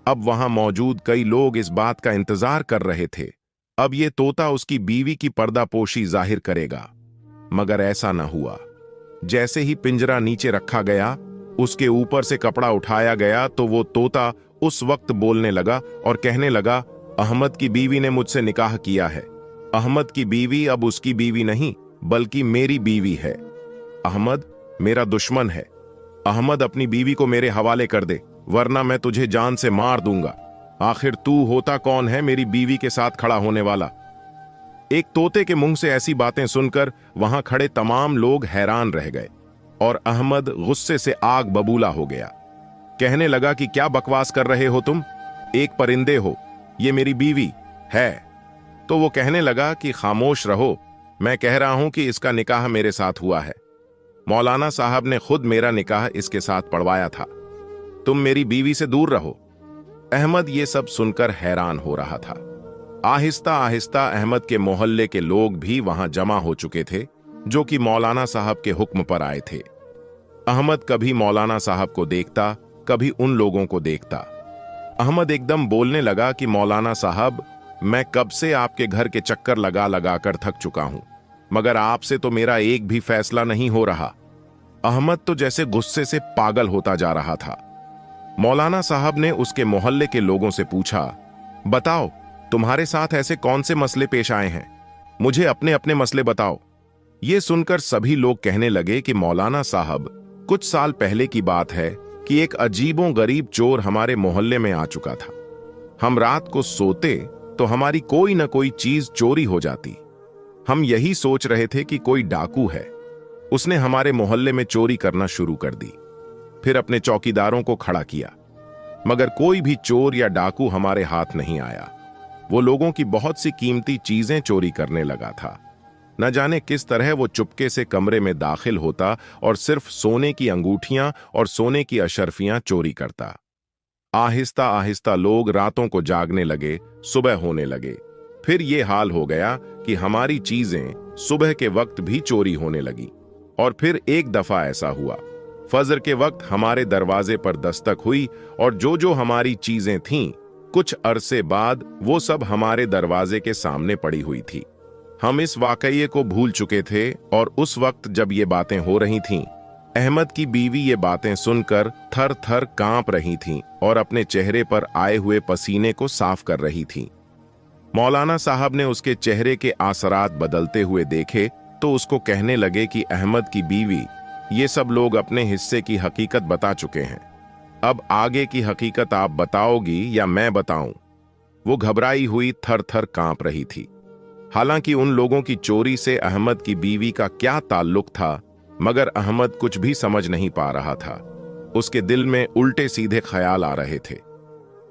अब वहां मौजूद कई लोग इस बात का इंतजार कर रहे थे, अब ये तोता उसकी बीवी की पर्दापोशी जाहिर करेगा। मगर ऐसा न हुआ। जैसे ही पिंजरा नीचे रखा गया, उसके ऊपर से कपड़ा उठाया गया, तो वो तोता उस वक्त बोलने लगा और कहने लगा, अहमद की बीवी ने मुझसे निकाह किया है। अहमद की बीवी अब उसकी बीवी नहीं बल्कि मेरी बीवी है। अहमद मेरा दुश्मन है। अहमद अपनी बीवी को मेरे हवाले कर दे, वरना मैं तुझे जान से मार दूंगा। आखिर तू होता कौन है मेरी बीवी के साथ खड़ा होने वाला? एक तोते के मुंह से ऐसी बातें सुनकर वहां खड़े तमाम लोग हैरान रह गए और अहमद गुस्से से आग बबूला हो गया। कहने लगा कि क्या बकवास कर रहे हो तुम? एक परिंदे हो, ये मेरी बीवी है। तो वो कहने लगा कि खामोश रहो, मैं कह रहा हूं कि इसका निकाह मेरे साथ हुआ है। मौलाना साहब ने खुद मेरा निकाह इसके साथ पढ़वाया था। तुम मेरी बीवी से दूर रहो। अहमद ये सब सुनकर हैरान हो रहा था। आहिस्ता आहिस्ता अहमद के मोहल्ले के लोग भी वहां जमा हो चुके थे, जो कि मौलाना साहब के हुक्म पर आए थे। अहमद कभी मौलाना साहब को देखता, कभी उन लोगों को देखता। अहमद एकदम बोलने लगा कि मौलाना साहब, मैं कब से आपके घर के चक्कर लगा लगा कर थक चुका हूं, मगर आपसे तो मेरा एक भी फैसला नहीं हो रहा। अहमद तो जैसे गुस्से से पागल होता जा रहा था। मौलाना साहब ने उसके मोहल्ले के लोगों से पूछा, बताओ तुम्हारे साथ ऐसे कौन से मसले पेश आए हैं? मुझे अपने अपने मसले बताओ। ये सुनकर सभी लोग कहने लगे कि मौलाना साहब, कुछ साल पहले की बात है कि एक अजीबों गरीब चोर हमारे मोहल्ले में आ चुका था। हम रात को सोते तो हमारी कोई न कोई चीज चोरी हो जाती। हम यही सोच रहे थे कि कोई डाकू है। उसने हमारे मोहल्ले में चोरी करना शुरू कर दी। फिर अपने चौकीदारों को खड़ा किया, मगर कोई भी चोर या डाकू हमारे हाथ नहीं आया। वो लोगों की बहुत सी कीमती चीजें चोरी करने लगा था। न जाने किस तरह वो चुपके से कमरे में दाखिल होता और सिर्फ सोने की अंगूठियां और सोने की अशर्फियां चोरी करता। आहिस्ता आहिस्ता लोग रातों को जागने लगे, सुबह होने लगे। फिर ये हाल हो गया कि हमारी चीजें सुबह के वक्त भी चोरी होने लगी। और फिर एक दफा ऐसा हुआ, फजर के वक्त हमारे दरवाजे पर दस्तक हुई और जो जो हमारी चीजें थीं, कुछ अरसे बाद वो सब हमारे दरवाजे के सामने पड़ी हुई थी। हम इस वाकये को भूल चुके थे और उस वक्त जब ये बातें हो रही थीं, अहमद की बीवी ये बातें सुनकर थर थर कांप रही थीं और अपने चेहरे पर आए हुए पसीने को साफ कर रही थीं। मौलाना साहब ने उसके चेहरे के आसरात बदलते हुए देखे तो उसको कहने लगे कि अहमद की बीवी, ये सब लोग अपने हिस्से की हकीकत बता चुके हैं, अब आगे की हकीकत आप बताओगी या मैं बताऊं? वो घबराई हुई थर थर कांप रही थी। हालांकि उन लोगों की चोरी से अहमद की बीवी का क्या ताल्लुक था, मगर अहमद कुछ भी समझ नहीं पा रहा था। उसके दिल में उल्टे सीधे ख्याल आ रहे थे।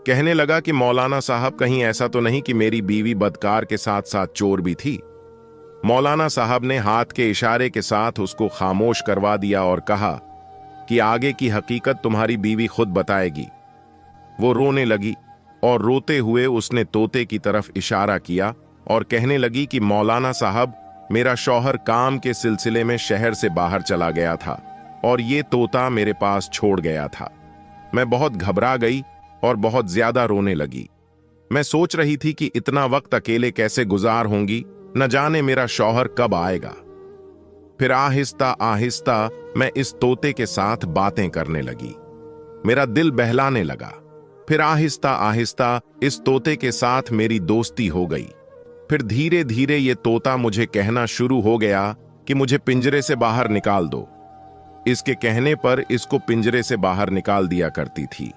कहने लगा कि मौलाना साहब, कहीं ऐसा तो नहीं कि मेरी बीवी बदकार के साथ साथ चोर भी थी? मौलाना साहब ने हाथ के इशारे के साथ उसको खामोश करवा दिया और कहा कि आगे की हकीकत तुम्हारी बीवी खुद बताएगी। वो रोने लगी और रोते हुए उसने तोते की तरफ इशारा किया और कहने लगी कि मौलाना साहब, मेरा शौहर काम के सिलसिले में शहर से बाहर चला गया था और ये तोता मेरे पास छोड़ गया था। मैं बहुत घबरा गई और बहुत ज्यादा रोने लगी। मैं सोच रही थी कि इतना वक्त अकेले कैसे गुजार होंगी, न जाने मेरा शौहर कब आएगा। फिर आहिस्ता आहिस्ता मैं इस तोते के साथ बातें करने लगी। मेरा दिल बहलाने लगा। फिर आहिस्ता आहिस्ता इस तोते के साथ मेरी दोस्ती हो गई। फिर धीरे धीरे ये तोता मुझे कहना शुरू हो गया कि मुझे पिंजरे से बाहर निकाल दो। इसके कहने पर इसको पिंजरे से बाहर निकाल दिया करती थी।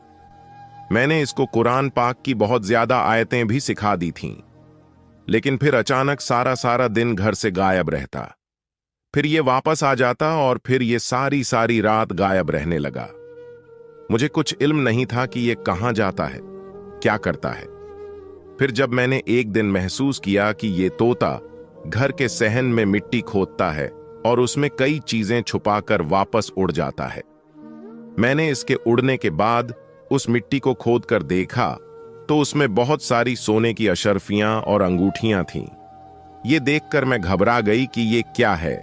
मैंने इसको कुरान पाक की बहुत ज्यादा आयतें भी सिखा दी थीं, लेकिन फिर अचानक सारा दिन घर से गायब रहता। फिर ये वापस आ जाता और फिर ये सारी रात गायब रहने लगा। मुझे कुछ इल्म नहीं था कि ये कहां जाता है, क्या करता है। फिर जब मैंने एक दिन महसूस किया कि ये तोता घर के सहन में मिट्टी खोदता है और उसमें कई चीजें छुपाकर वापस उड़ जाता है, मैंने इसके उड़ने के बाद उस मिट्टी को खोदकर देखा तो उसमें बहुत सारी सोने की अशर्फियां और अंगूठियां थीं। ये देखकर मैं घबरा गई कि ये क्या है,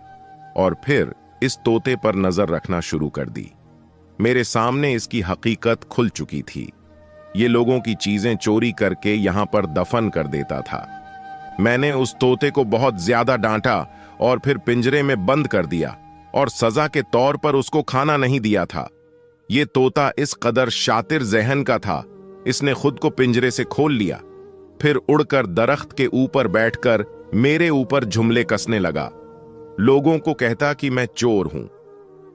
और फिर इस तोते पर नजर रखना शुरू कर दी। मेरे सामने इसकी हकीकत खुल चुकी थी। ये लोगों की चीजें चोरी करके यहां पर दफन कर देता था। मैंने उस तोते को बहुत ज्यादा डांटा और फिर पिंजरे में बंद कर दिया और सजा के तौर पर उसको खाना नहीं दिया था। ये तोता इस कदर शातिर ज़हन का था, इसने खुद को पिंजरे से खोल लिया, फिर उड़कर दरख्त के ऊपर बैठकर मेरे ऊपर जुमले कसने लगा। लोगों को कहता कि मैं चोर हूं।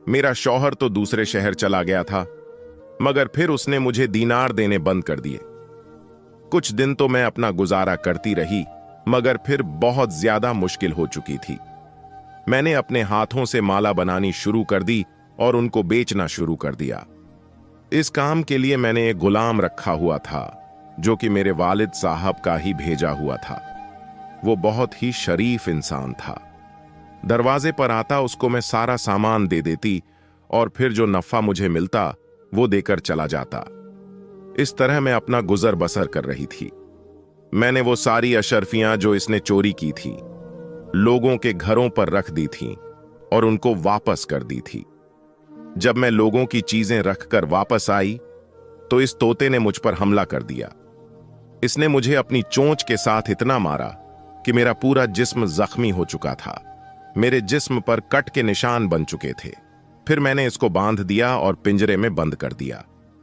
मेरा शौहर तो दूसरे शहर चला गया था, मगर फिर उसने मुझे दीनार देने बंद कर दिए। कुछ दिन तो मैं अपना गुजारा करती रही, मगर फिर बहुत ज्यादा मुश्किल हो चुकी थी। मैंने अपने हाथों से माला बनानी शुरू कर दी और उनको बेचना शुरू कर दिया। इस काम के लिए मैंने एक गुलाम रखा हुआ था, जो कि मेरे वालिद साहब का ही भेजा हुआ था। वो बहुत ही शरीफ इंसान था। दरवाजे पर आता उसको मैं सारा सामान दे देती और फिर जो नफा मुझे मिलता वो देकर चला जाता। इस तरह मैं अपना गुजर बसर कर रही थी। मैंने वो सारी अशर्फियां जो इसने चोरी की थी लोगों के घरों पर रख दी थीं और उनको वापस कर दी थी। जब मैं लोगों की चीजें रखकर वापस आई तो इस तोते ने मुझ पर हमला कर दिया। इसने मुझे अपनी चोंच के साथ इतना मारा कि मेरा पूरा जिस्म जख्मी हो चुका था। मेरे जिस्म पर कट के निशान बन चुके थे। फिर मैंने इसको बांध दिया और पिंजरे में बंद कर दिया।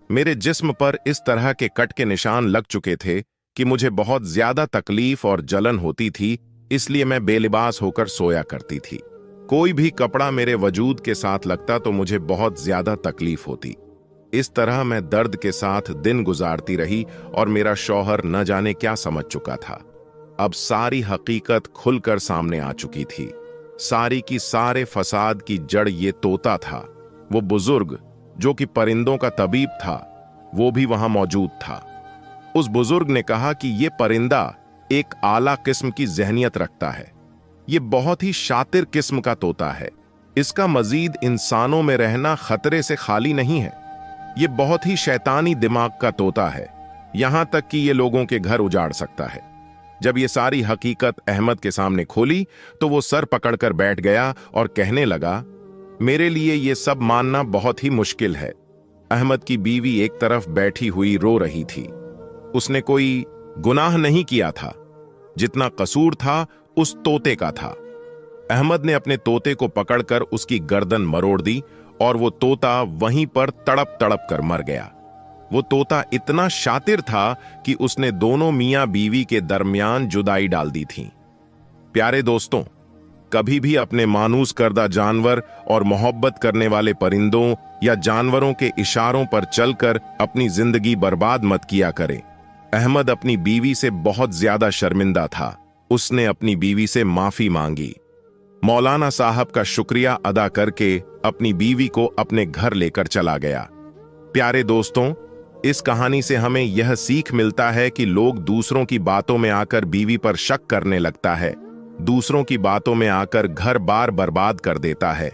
मेरे जिस्म पर इस तरह के कट के निशान लग चुके थे कि मुझे बहुत ज्यादा तकलीफ और जलन होती थी, इसलिए मैं बेलिबास होकर सोया करती थी। कोई भी कपड़ा मेरे वजूद के साथ लगता तो मुझे बहुत ज्यादा तकलीफ होती। इस तरह मैं दर्द के साथ दिन गुजारती रही और मेरा शौहर न जाने क्या समझ चुका था। अब सारी हकीकत खुलकर सामने आ चुकी थी। सारी की सारे फसाद की जड़ ये तोता था। वो बुजुर्ग जो कि परिंदों का तबीब था, वो भी वहां मौजूद था। उस बुजुर्ग ने कहा कि ये परिंदा एक आला किस्म की जहनियत रखता है। ये बहुत ही शातिर किस्म का तोता है। इसका मजीद इंसानों में रहना खतरे से खाली नहीं है। ये बहुत ही शैतानी दिमाग का तोता है, यहां तक कि ये लोगों के घर उजाड़ सकता है। जब ये सारी हकीकत अहमद के सामने खोली तो वो सर पकड़कर बैठ गया और कहने लगा, मेरे लिए ये सब मानना बहुत ही मुश्किल है। अहमद की बीवी एक तरफ बैठी हुई रो रही थी। उसने कोई गुनाह नहीं किया था। जितना कसूर था उस तोते का था। अहमद ने अपने तोते को पकड़कर उसकी गर्दन मरोड़ दी और वो तोता वहीं पर तड़प तड़प कर मर गया। वो तोता इतना शातिर था कि उसने दोनों मियां बीवी के दरमियान जुदाई डाल दी थी। प्यारे दोस्तों, कभी भी अपने मानूस करदा जानवर और मोहब्बत करने वाले परिंदों या जानवरों के इशारों पर चलकर अपनी जिंदगी बर्बाद मत किया करें। अहमद अपनी बीवी से बहुत ज्यादा शर्मिंदा था। उसने अपनी बीवी से माफी मांगी। मौलाना साहब का शुक्रिया अदा करके अपनी बीवी को अपने घर लेकर चला गया। प्यारे दोस्तों, इस कहानी से हमें यह सीख मिलता है कि लोग दूसरों की बातों में आकर बीवी पर शक करने लगता है, दूसरों की बातों में आकर घर बार बर्बाद कर देता है।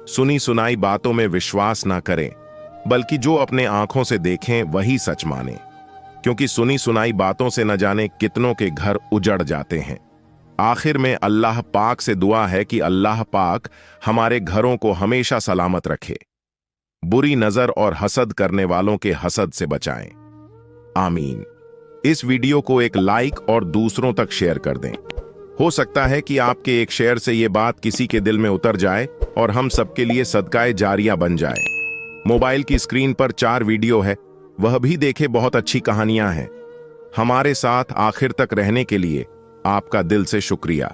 सुनी सुनाई बातों में विश्वास ना करें, बल्कि जो अपने आंखों से देखें वही सच माने, क्योंकि सुनी सुनाई बातों से न जाने कितनों के घर उजड़ जाते हैं। आखिर में अल्लाह पाक से दुआ है कि अल्लाह पाक हमारे घरों को हमेशा सलामत रखे, बुरी नजर और हसद करने वालों के हसद से बचाएं। आमीन। इस वीडियो को एक लाइक और दूसरों तक शेयर कर दें। हो सकता है कि आपके एक शेयर से ये बात किसी के दिल में उतर जाए और हम सबके लिए सदकाए जारिया बन जाए। मोबाइल की स्क्रीन पर 4 वीडियो है, वह भी देखे, बहुत अच्छी कहानियां हैं। हमारे साथ आखिर तक रहने के लिए आपका दिल से शुक्रिया।